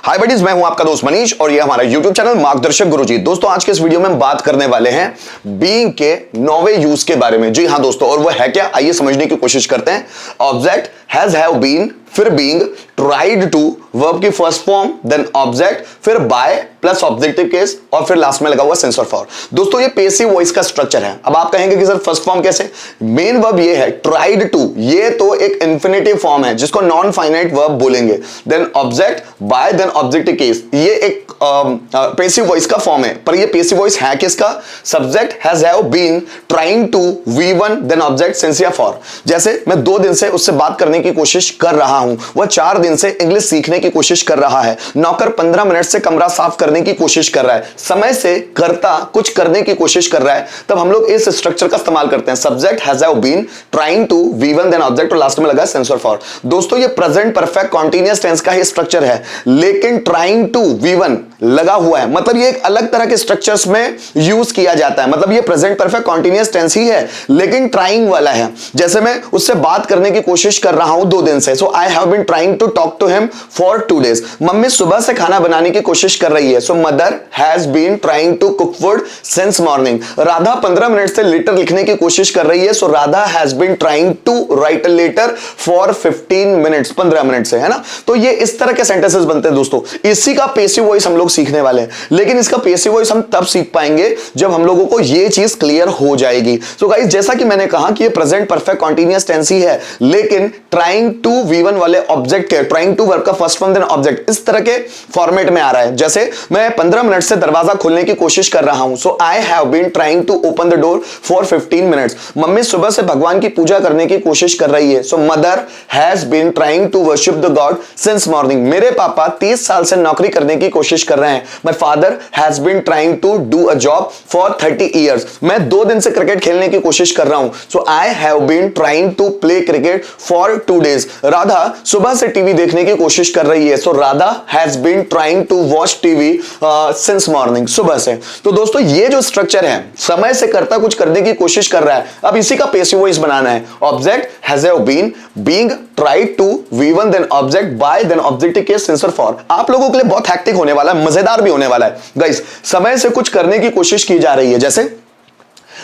हाय buddies, मैं हूं आपका दोस्त मनीष और ये हमारा यूट्यूब चैनल मार्गदर्शक गुरुजी। दोस्तों आज के इस वीडियो में हम बात करने वाले हैं बीइंग के 9वें यूज के बारे में। जी हां दोस्तों, और वो है क्या, आइए समझने की कोशिश करते हैं। ऑब्जेक्ट, हैज, हैव बीन, फिर बीइंग, ट्राइड टू, वर्ब की फर्स्ट फॉर्म, देन ऑब्जेक्ट, फिर बाय प्लस ऑब्जेक्टिव केस और फिर लास्ट में लगा हुआ सेंस और फॉर। दोस्तों ये पैसिव वॉइस का स्ट्रक्चर है। अब आप कहेंगे कि सर फर्स्ट फॉर्म कैसे? मेन वर्ब ये है ट्राइड टू, ये तो एक इंफिनिटिव फॉर्म है जिसको नॉन फाइनाइट वर्ब बोलेंगे। Then object, by, then objective case, ये एक पैसिव वॉइस का फॉर्म है। पर ये पैसिव वॉइस है किसका? Subject, has, have, been, trying to, V1, then object, since या फॉर। जैसे मैं 2 दिन से उससे बात करने की कोशिश कर रहा हूं, वह 4 दिन से इंग्लिश सीखने की कोशिश कर रहा है। नौकर 15 मिनट से कमरा साफ करने की कोशिश कर रहा है। समय से कर्ता कुछ करने की कोशिश कर रहा है। तब हम लोग इस स्ट्रक्चर का इस्तेमाल करते हैं। Subject, has, have, been, trying to, V1, then object और लास्ट में लगा सेंस और फॉर। दोस्तों ये प्रेजेंट परफेक्ट कॉन्टिन्यूअस टेंस का ही स्ट्रक्चर है, लेकिन ट्राइंग टू, V1 लगा हुआ है, मतलब ये एक अलग तरह के स्ट्रक्चर्स में यूज किया जाता है। मतलब ये प्रेजेंट परफेक्ट कॉन्टिन्यूअस टेंस ही है, लेकिन ट्राइंग वाला है। जैसे मैं उससे बात करने की कोशिश कर रहा हूं 2 दिन से, so I have been trying to talk to him for 2 days। Mummy सुबह से खाना बनाने की कोशिश कर रही है, so mother has been trying to cook food since morning. Radha 15 minute से लेटर लिखने की कोशिश कर रही है, so Radha has been trying to write a letter for 15 minutes, 15 minute से, है ना। तो ये इस तरह के सेंटेंसेस बनते हैं दोस्तों। इसी का पैसिव वॉइस हम लोग सीखने वाले हैं, लेकिन इसका पैसिव वॉइस हम तब सीख पाएंगे जब हम लोगों को ये चीज क्लियर हो जाएगी। सो गाइस, जैसा कि मैंने कहा कि ये प्रेजेंट परफेक्ट कॉन्टिन्यूअस टेंस ही है, लेकिन ट्राइंग टू, V1 वाले ऑब्जेक्ट के, ट्राइंग टू वर्ब का फर्स्ट फॉर्म देन ऑब्जेक्ट, इस तरह के फॉर्मेट में आ रहा है। जैसे मैं 15 मिनट से दरवाजा खोलने की कोशिश कर रहा हूं, so I have been trying to open the door for 15 minutes. Mummy सुबह से भगवान की पूजा करने की कोशिश कर रही है, so mother has been trying to worship the god since morning. मेरे पापा 30 साल से नौकरी करने की कोशिश कर रहे हैं। My father has been trying to do a job for 30 years। मैं 2 दिन से क्रिकेट खेलने की कोशिश कर रहा हूं, so I have been trying to play cricket for 2 days। Radha सुबह से टीवी देखने की कोशिश कर रही है, so Radha has been trying to watch TV since morning, सुबह से। तो दोस्तों ये जो स्ट्रक्चर है, समय से करता कुछ करने की कोशिश कर रहा है। अब इसी का पैसिव वॉइस बनाना है। Object, has, have, been, being, tried to, V1, then object, by, then objective case, since और फॉर। आप लोगों के लिए बहुत हैक्टिक होने वाला है, मजेदार भी होने वाला है गाइस। समय से कुछ करने की कोशिश की जा रही है। जैसे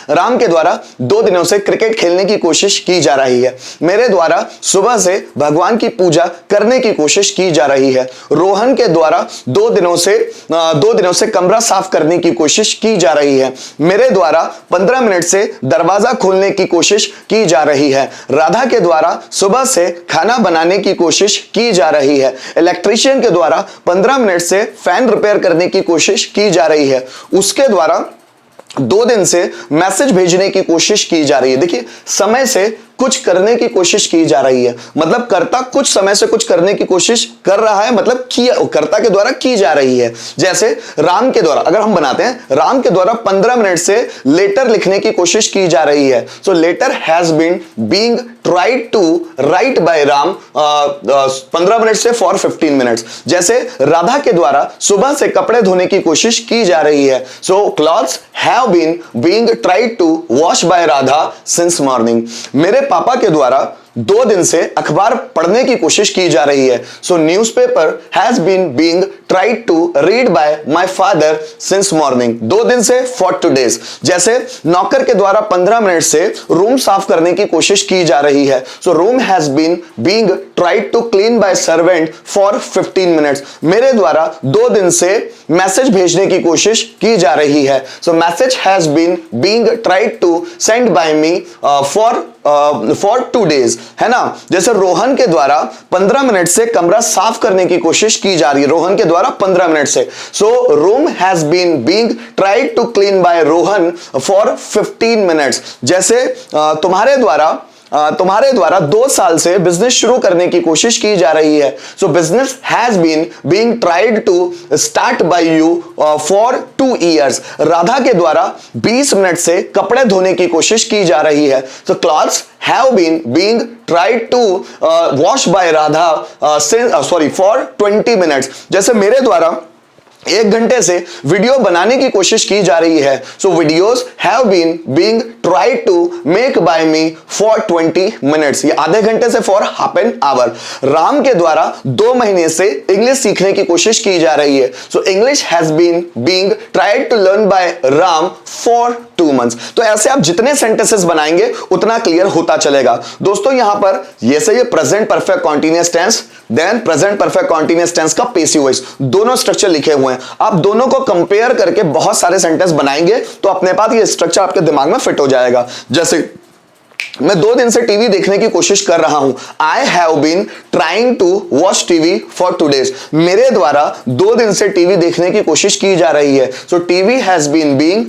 राम के द्वारा 2 दिनों से क्रिकेट खेलने की कोशिश की जा रही है। मेरे द्वारा सुबह से भगवान की पूजा करने की कोशिश की जा रही है। रोहन के द्वारा 2 दिनों से कमरा साफ करने की कोशिश की जा रही है। मेरे द्वारा 15 मिनट से दरवाजा खोलने की कोशिश की जा रही है। राधा के द्वारा सुबह से खाना बनाने की कोशिश की जा रही है। इलेक्ट्रीशियन के द्वारा 15 मिनट से फैन रिपेयर करने की कोशिश की जा रही है। उसके द्वारा 2 दिन से मैसेज भेजने की कोशिश की जा रही है। देखिए, समय से कुछ करने की कोशिश की जा रही है, मतलब कर्ता कुछ समय से कुछ करने की कोशिश कर रहा है, मतलब किया, कर्ता के द्वारा की जा रही है। जैसे राम के द्वारा, अगर हम बनाते हैं, राम के द्वारा 15 मिनट से लेटर लिखने की कोशिश की जा रही है। So letter has been being tried to write by Ram 15 minute से फॉर 15 मिनट्स। जैसे राधा के द्वारा सुबह से कपड़े धोने की कोशिश की जा रही है। So clothes have been being tried to wash by Radha since morning. मेरे पापा के द्वारा 2 दिन से अखबार पढ़ने की कोशिश की जा रही है। So newspaper has been being tried to read by my father since morning. 2 दिन से फॉर 2 days। जैसे नौकर के द्वारा 15 मिनट से रूम साफ करने की कोशिश की जा रही है। So room has been being tried to clean by servant for 15 minutes. मेरे द्वारा 2 दिन से मैसेज भेजने की कोशिश की जा रही है। So message has been being tried to send by me for 2 days, है ना। जैसे रोहन के द्वारा 15 मिनट से कमरा साफ करने की कोशिश की जा रही है। रोहन के द्वारा 15 मिनट से। So room has been being tried to clean by Rohan for 15 minutes. जैसे तुम्हारे द्वारा 2 साल से बिजनेस शुरू करने की कोशिश की जा रही है। So business has been being tried to start by you for 2 years। Radha के द्वारा 20 मिनट से कपड़े धोने की कोशिश की जा रही है। So clothes have been being tried to wash by Radha for 20 minutes. जैसे मेरे द्वारा 1 घंटे से वीडियो बनाने की कोशिश की जा रही है। So videos have been being tried to make by me for 20 minutes, ये आधे घंटे से for half an hour. Ram के द्वारा 2 महीने से इंग्लिश सीखने की कोशिश की जा रही है। So English has been being tried to learn by Ram for 2 months. तो ऐसे आप जितने सेंटेंसेस बनाएंगे उतना क्लियर होता चलेगा। दोस्तों यहां पर ये से ये present perfect continuous tense, then present perfect continuous tense का पैसिव वॉइस, दोनों स्ट्रक्चर लिखे हुए हैं। आप दोनों को कंपेयर करके बहुत सारे सेंटेंस बनाएंगे तो अपने पास ये स्ट्रक्चर आपके दिमाग में फिट हो जाएगा। जैसे मैं 2 दिन से टीवी देखने की कोशिश कर रहा हूं। I have been trying to watch TV for 2 days, मेरे द्वारा 2 दिन से टीवी देखने की कोशिश की जा रही है। So TV has been being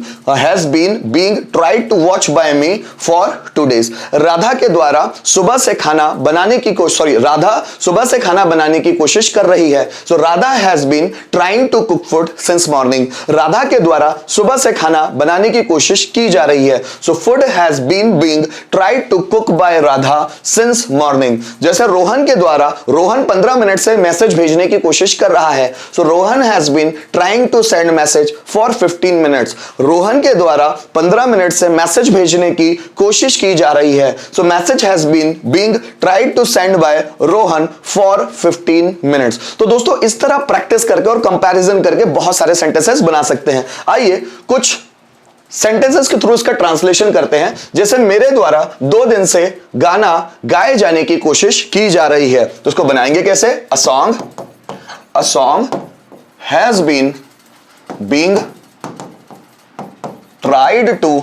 tried to watch by me for 2 days. Radha के द्वारा सुबह से खाना बनाने की राधा सुबह से खाना बनाने की कोशिश कर रही है। So Radha has been trying to cook food since morning, Radha के द्वारा सुबह से खाना बनाने की कोशिश की जा रही है। So food has been being tried to cook by Radha since morning. जैसे रोहन के द्वारा, रोहन 15 मिनट से मैसेज भेजने की कोशिश कर रहा है। So Rohan has been trying to send message for 15 minutes, Rohan के द्वारा 15 मिनट से मैसेज भेजने की कोशिश की जा रही है। So message has been being tried to send by Rohan for 15 minutes. तो दोस्तों इस तरह प्रैक्टिस करके और कंपैरिजन करके बहुत सारे सेंटेंसेस बना सकते हैं। आइए कुछ सेंटेंसेस के थ्रू इसका ट्रांसलेशन करते हैं। जैसे मेरे द्वारा 2 दिन से गाना गाए जाने की कोशिश की जा रही है, तो उसको बनाएंगे कैसे? A song has been being tried to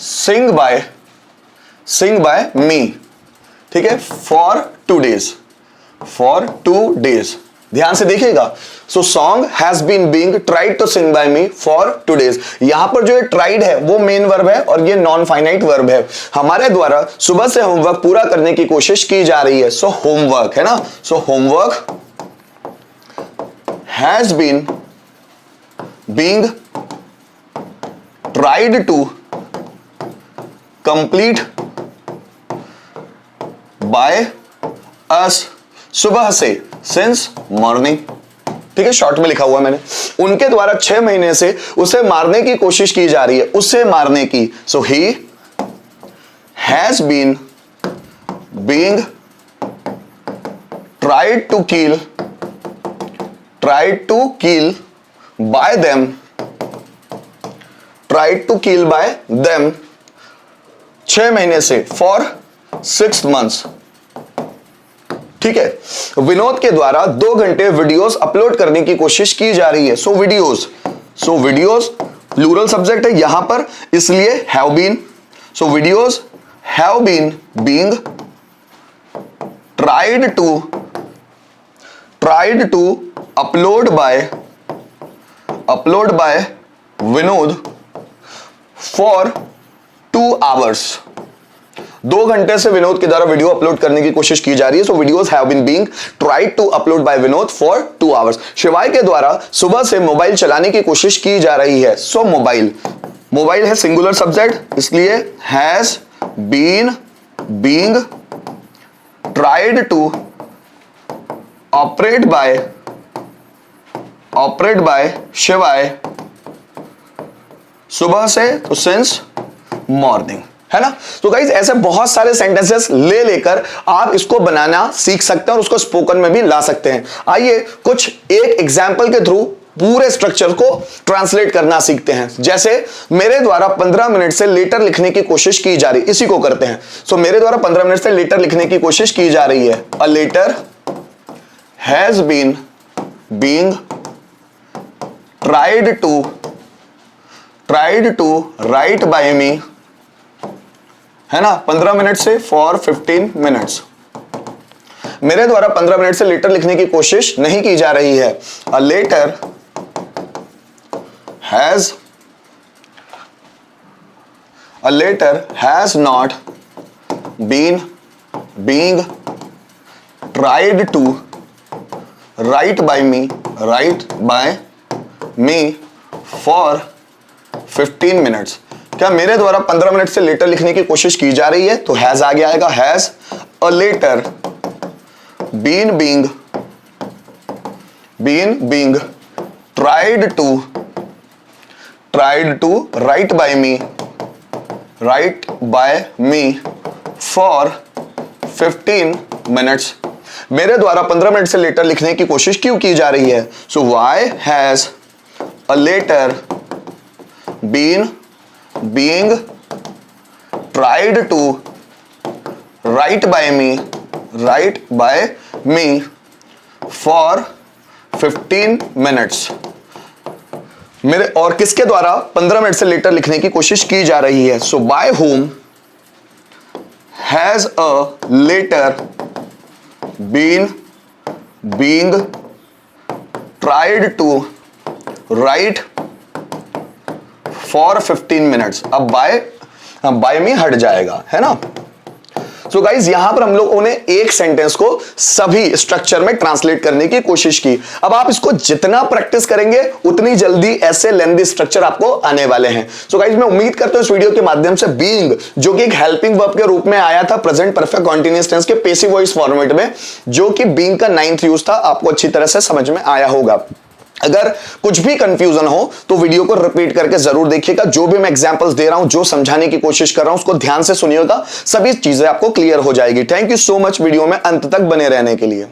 sing by me, ठीक है, फॉर 2 डेज। ध्यान से देखिएगा। So song has been being tried to sing by me for 2 days. यहां पर जो ट्राइड है वो मेन वर्ब है और ये नॉन फाइनाइट वर्ब है। हमारे द्वारा सुबह से होमवर्क पूरा करने की कोशिश की जा रही है। सो होमवर्क है ना, so homework has been being tried to complete by us सुबह से सिंस मॉर्निंग, ठीक है, शॉर्ट में लिखा हुआ मैंने। उनके द्वारा 6 महीने से उसे मारने की कोशिश की जा रही है, उसे मारने की। So he has been being tried to kill by them 6 महीने से फॉर 6 मंथ्स, ठीक है। विनोद के द्वारा 2 घंटे वीडियोस अपलोड करने की कोशिश की जा रही है। सो वीडियोस प्लूरल सब्जेक्ट है यहां पर, इसलिए have been. So videos have been being tried to upload by Vinod for 2 hours. 2 घंटे से विनोद के द्वारा वीडियो अपलोड करने की कोशिश की जा रही है। So videos have been being tried to upload by Vinod for 2 hours. Shivay के द्वारा सुबह से मोबाइल चलाने की कोशिश की जा रही है। सो मोबाइल है सिंगुलर सब्जेक्ट, इसलिए has been being tried to operate by Shivay सुबह से, तो सिंस मॉर्निंग, है ना। तो गाइस ऐसे बहुत सारे सेंटेंसेस लेकर आप इसको बनाना सीख सकते हैं और उसको स्पोकन में भी ला सकते हैं। आइए कुछ एक एग्जांपल के थ्रू पूरे स्ट्रक्चर को ट्रांसलेट करना सीखते हैं। जैसे मेरे द्वारा 15 मिनट से लेटर लिखने की कोशिश की जा रही, इसी को करते हैं। सो मेरे द्वारा 15 मिनट से लेटर लिखने की कोशिश की जा रही है। A letter has been being tried to write by me, है ना, 15 मिनट से फॉर 15 मिनट्स। मेरे द्वारा 15 मिनट से लेटर लिखने की कोशिश नहीं की जा रही है। A letter has not been being tried to write by me for 15 minutes. क्या मेरे द्वारा 15 मिनट से लेटर लिखने की कोशिश की जा रही है? तो हैज आगे आएगा। Has a letter been being been being tried to write by me for 15 minutes. मेरे द्वारा 15 मिनट से लेटर लिखने की कोशिश क्यों की जा रही है? So why has a letter been being tried to write by me for 15 minutes. मेरे और किसके द्वारा 15 मिनट से लेटर लिखने की कोशिश की जा रही है? So by whom has a letter been being tried to write for 15 minutes. अब बाय में हट जाएगा, है ना। सो गाइज यहां पर हम लोगों ने एक सेंटेंस को सभी स्ट्रक्चर में ट्रांसलेट करने की कोशिश की। अब आप इसको जितना प्रैक्टिस करेंगे उतनी जल्दी ऐसे लेंथी स्ट्रक्चर आपको आने वाले हैं। सो गाइज मैं उम्मीद करता हूं इस वीडियो के माध्यम से बीइंग, जो कि एक हेल्पिंग वर्ब के रूप में आया था प्रेजेंट परफेक्ट कॉन्टिन्यूअस टेंस के पैसिव वॉइस फॉर्मेट में, जो कि बीइंग का 9th यूज था, आपको अच्छी तरह से समझ में आया होगा। अगर कुछ भी कंफ्यूजन हो तो वीडियो को रिपीट करके जरूर देखिएगा। जो भी मैं एग्जांपल्स दे रहा हूं, जो समझाने की कोशिश कर रहा हूं, उसको ध्यान से सुनिएगा, सभी चीजें आपको क्लियर हो जाएगी। Thank you so much video में अंत तक बने रहने के लिए।